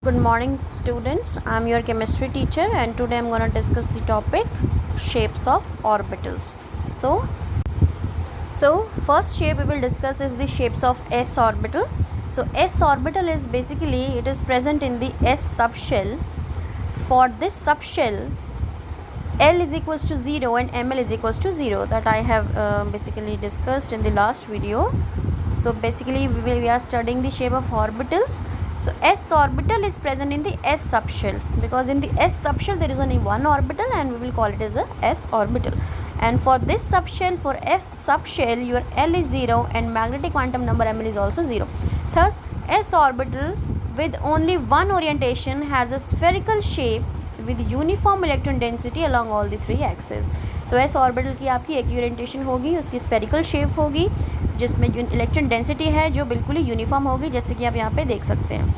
Good morning students, I am your chemistry teacher and today I am going to discuss the topic shapes of orbitals. So first shape we will discuss is the shapes of s orbital. So s orbital is basically it is present in the s subshell. For this subshell L is equals to 0 and ML is equals to 0 that I have basically discussed in the last video. So basically we are studying the shape of orbitals. So s orbital is present in the s subshell because in the s subshell there is only one orbital and we will call it as a s orbital. And for this subshell, for s subshell, your L is 0 and magnetic quantum number ML is also 0. Thus s orbital with only one orientation has a spherical shape with uniform electron density along all the three axes. So s orbital की आपकी एक orientation होगी, उसकी spherical shape होगी जिसमें electron density है जो बिल्कुल ही यूनिफॉर्म होगी, जैसे कि आप यहाँ पे देख सकते हैं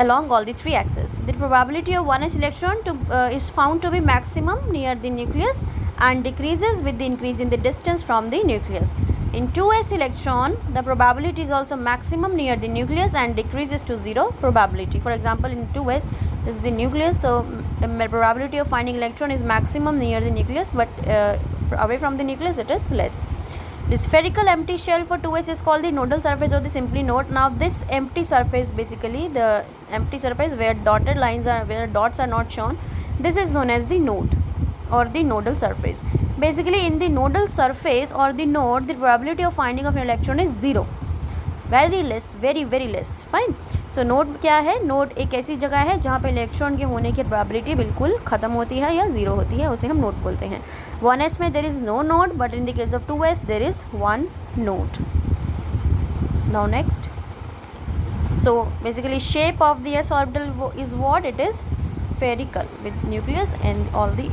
along all the three axes. The probability of 1s electron is found to be maximum near the nucleus and decreases with the increase in the distance from the nucleus. In 2s electron, the probability is also maximum near the nucleus and decreases to 0 probability. For example, in 2s this is the nucleus, so the probability of finding electron is maximum near the nucleus, but away from the nucleus it is less. The spherical empty shell for 2s is called the nodal surface or the simply node. Now this empty surface, basically the empty surface where dotted lines are, where dots are not shown, this is known as the node or the nodal surface. Basically in the nodal surface or the node, the probability of finding of an electron is 0, very less, very less. Fine. So node क्या है? Node एक ऐसी जगह है जहाँ पे electron के होने की प्रोबेबिलिटी बिल्कुल ख़त्म होती है या 0 होती है, उसे हम नोड बोलते हैं. 1s में there is no node, but in the case of 2s there is one node. Now next, so basically shape of the s orbital is what? It is spherical with nucleus and all the,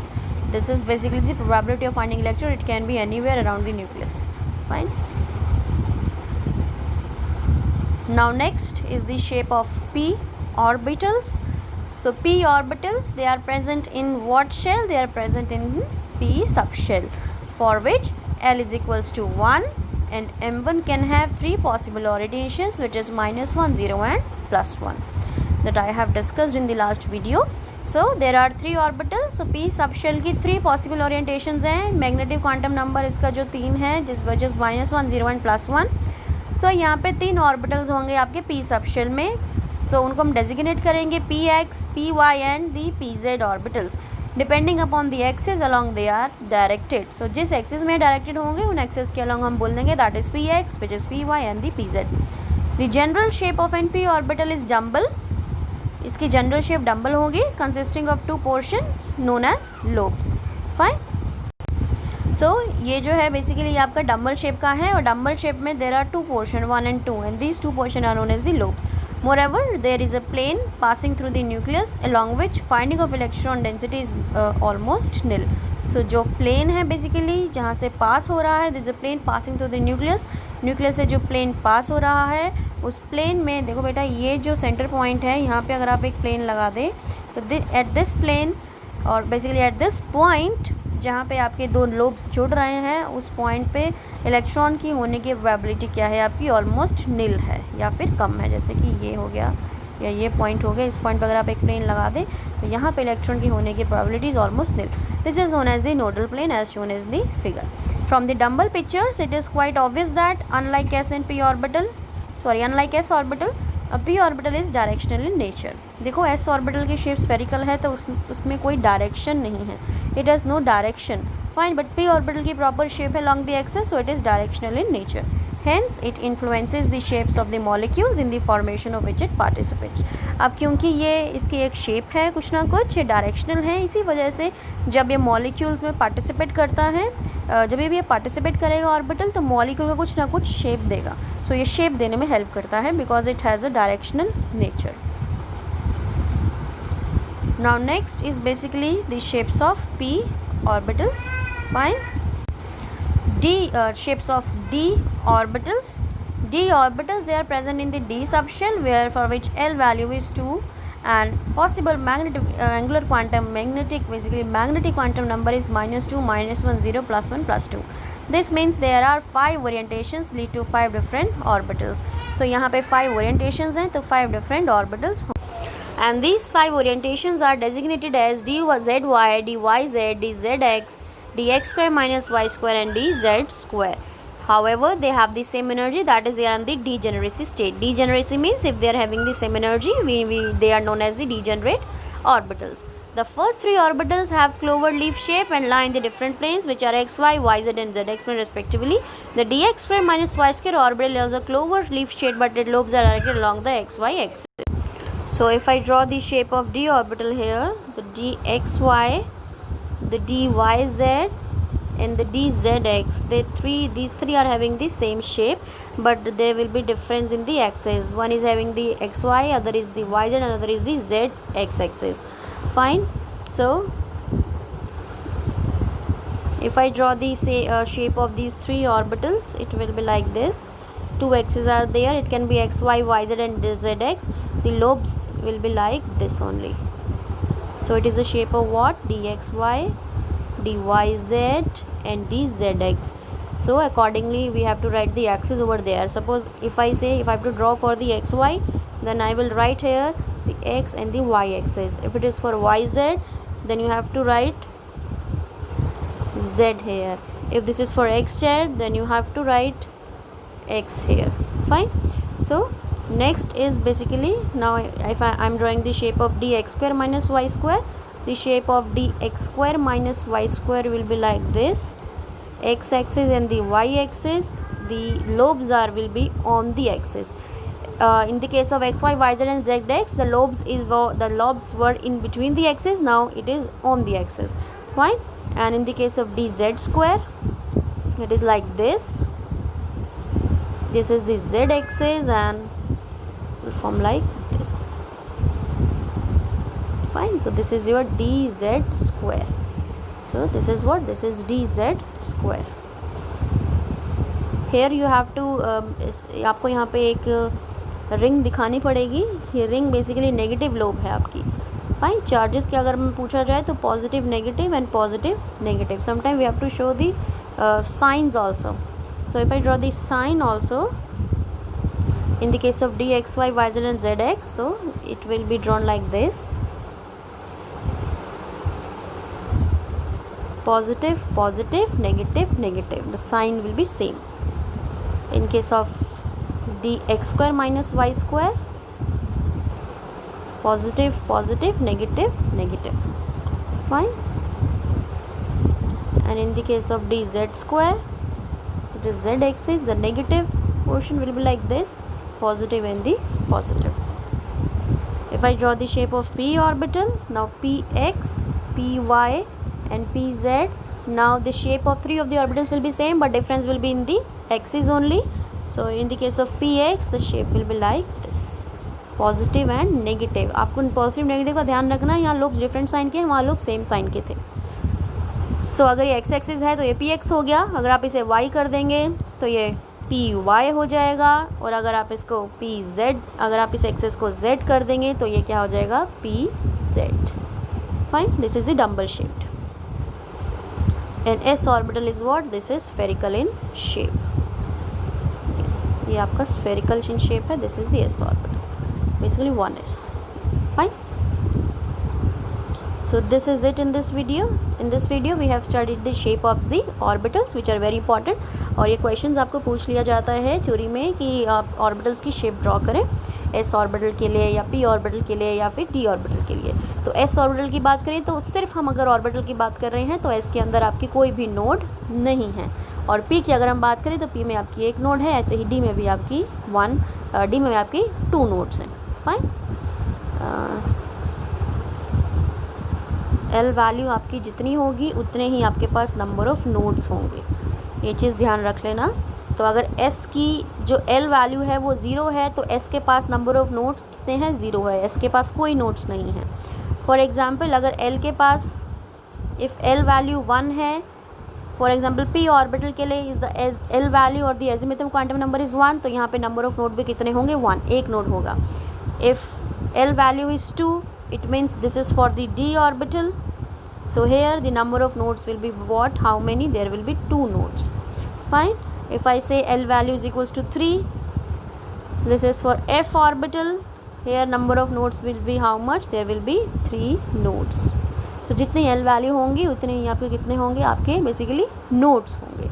this is basically the probability of finding electron. It can be anywhere around the nucleus. Fine. Now next is the shape of p orbitals. So p orbitals, they are present in what shell? They are present in p subshell, for which L is equals to 1 and M1 can have three possible orientations, which is -1, 0 and +1, that I have discussed in the last video. So there are three orbitals. So p subshell की three possible orientations हैं. Magnetic quantum number इसका जो 3 है, which is -1, 0 and +1. सो यहाँ पे 3 orbitals होंगे आपके p subshell में. सो उनको हम डेजिग्नेट करेंगे px, py and the pz orbitals. Depending upon the axes along they are directed. So जिस एक्सेस में डायरेक्टेड होंगे उन एक्सेस के अलॉन्ग हम बोल देंगे that is px, which is py and the pz. The general shape of an p orbital is dumbbell. इसकी general shape dumbbell होगी, consisting of 2 portions known as lobes. Fine. So ये जो है basically आपका dumbbell shape का है और dumbbell shape में there are 2 portion 1 and 2 and these 2 portion are known as the lobes. Moreover there is a plane passing through the nucleus along which finding of electron density is almost nil. So जो plane है basically जहाँ से पास हो रहा है, this a plane passing through the nucleus. Nucleus से जो plane पास हो रहा है उस प्लेन में देखो बेटा, ये जो सेंटर पॉइंट है यहाँ पे अगर आप एक प्लेन लगा दें तो एट दिस प्लेन और बेसिकली एट दिस पॉइंट जहाँ पे आपके 2 लोब्स जुड़ रहे हैं, उस पॉइंट पे इलेक्ट्रॉन की होने की प्रोबेबिलिटी क्या है आपकी? ऑलमोस्ट नील है या फिर कम है. जैसे कि ये हो गया या ये पॉइंट हो गया, इस पॉइंट पर अगर आप एक प्लेन लगा दें तो यहाँ पे इलेक्ट्रॉन की होने की probability is almost nil. This is known as the nodal plane as shown as the figure. From the dumbbell pictures it is quite obvious that unlike s and p orbital, unlike s orbital, p orbital is directional in nature. देखो s orbital की shape spherical है तो उसमें कोई direction नहीं है, it has no direction. Fine. But p orbital की proper shape है long the access, so it is directional in nature. Hence it influences the shapes of the molecules in the formation of which it participates. अब क्योंकि ये इसकी एक shape है कुछ ना कुछ, ये डायरेक्शनल है, इसी वजह से जब ये मॉलिक्यूल्स में पार्टिसिपेट करता है, जब भी ये पार्टिसिपेट करेगा ऑर्बिटल तो मॉलिक्यूल का कुछ ना कुछ शेप देगा. सो ये शेप देने में हेल्प करता है because it has a directional nature. Now next is basically the shapes of p orbitals. Fine. D shapes of d orbitals. D orbitals, they are present in the d subshell where for which L value is 2 and possible magnetic quantum number is -2, -1, 0, +1, +2. This means there are 5 orientations lead to 5 different orbitals. So यहाँ पे 5 orientations हैं तो 5 different orbitals and these 5 orientations are designated as dy, zy, dyz, dzx, dx square minus y square and dz square. However, they have the same energy, that is they are in the degeneracy state. Degeneracy means if they are having the same energy, they are known as the degenerate orbitals. The first 3 orbitals have clover leaf shape and lie in the different planes which are xy, yz and zx plane respectively. The dx square minus y square orbital has a clover leaf shape but its lobes are directed along the xy axis. So if I draw the shape of d orbital here, the dxy, the dyz and the dzx, these three are having the same shape but there will be difference in the axis. One is having the xy, other is the yz and another is the zx axis. Fine. So if I draw the shape of these 3 orbitals, it will be like this. 2 axes are there, it can be xy, yz and zx. The lobes will be like this only. So it is the shape of what? dxy, dyz and dzx. So accordingly we have to write the axis over there. Suppose if I have to draw for the xy, then I will write here the x and the y axis. If it is for yz, then you have to write z here. If this is for xz, then you have to write x here. Fine. So next is basically, now if I am drawing the shape of dx square minus y square, the shape of dx square minus y square will be like this. X axis and the y axis, the lobes will be on the axis. In the case of xy, yz and zx, the lobes were in between the axis. Now it is on the axis. Fine. And in the case of dz square, it is like this. This is the z axis and will form like this. Fine. So this is your dz square. So this is what? This is dz square. Here you have to आपको यहाँ पे एक ring दिखानी पड़ेगी. ये ring basically negative lobe है आपकी. Fine. Charges के अगर में पूछा जाए तो positive negative and positive negative. Sometime we have to show the signs also. So if I draw the sign also in the case of dxy, yz and zx, so it will be drawn like this. Positive, positive, negative, negative. The sign will be same. In case of dx square minus y square, positive, positive, negative, negative. Fine. And in the case of dz square, it is z axis, the negative portion will be like this, positive and the positive. If I draw the shape of p orbital, now px, py and pz, now the shape of 3 of the orbitals will be same but difference will be in the axis only. So in the case of px, the shape will be like this, positive and negative. आपको positive negative का ध्यान रखना है. यहाँ lobes different sign के हैं, वहाँ लोग सेम साइन के थे. सो अगर ये एक्स एक्सिस है तो ये पी एक्स हो गया. अगर आप इसे वाई कर देंगे तो ये पी वाई हो जाएगा. और अगर आप इसको पी जेड, अगर आप इस एक्सिस को जेड कर देंगे तो ये क्या हो जाएगा? P Z. Fine. This is the dumbbell shaped. And S orbital is what? This is spherical in shape. ये आपका स्फेरिकल इन शेप है. This is the S orbital. Basically 1s. Fine. So this is it in this video. In this video we have studied the shape of the orbitals which are very important. और ये questions आपको पूछ लिया जाता है theory में कि आप orbitals की shape draw करें s ऑर्बिटल के लिए या p ऑर्बिटल के लिए या फिर d ऑर्बिटल के लिए. तो s ऑर्बिटल की बात करें तो सिर्फ हम अगर ऑर्बिटल की बात कर रहे हैं तो s के अंदर आपकी कोई भी नोड नहीं है. और p की अगर हम बात करें तो p में आपकी एक नोड है. ऐसे ही d में भी आपकी d में आपकी 2 नोड्स हैं. फाइन. एल वैल्यू आपकी जितनी होगी उतने ही आपके पास नंबर ऑफ़ नोड्स होंगे. ये चीज़ ध्यान रख लेना. तो अगर एस की जो एल वैल्यू है वो 0 है तो एस के पास नंबर ऑफ़ नोड्स कितने हैं? 0 है. एस के पास कोई नोड्स नहीं है. फॉर एग्ज़ाम्पल अगर एल के पास इफ़ एल वैल्यू 1 है, फॉर एग्जाम्पल पी ऑर्बिटल के लिए इज़ द एल वैल्यू और the azimuthal quantum number is 1, तो यहाँ पे नंबर ऑफ़ नोड भी कितने होंगे? 1. एक नोड होगा. If L value is 2, it means this is for the d orbital. So here the number of nodes will be what? How many? There will be 2 nodes. Fine. If I say L value is equals to 3, this is for f orbital. Here number of nodes will be how much? There will be 3 nodes. So जितनी L value होंगी उतने ही आपके कितने होंगे? आपके basically nodes होंगे.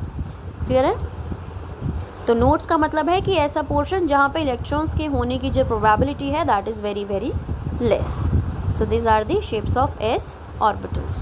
Clear है? तो नोड्स का मतलब है कि ऐसा पोर्शन जहाँ पे इलेक्ट्रॉन्स के होने की जो प्रोबेबिलिटी है that is very very less. So these are the shapes of s orbitals.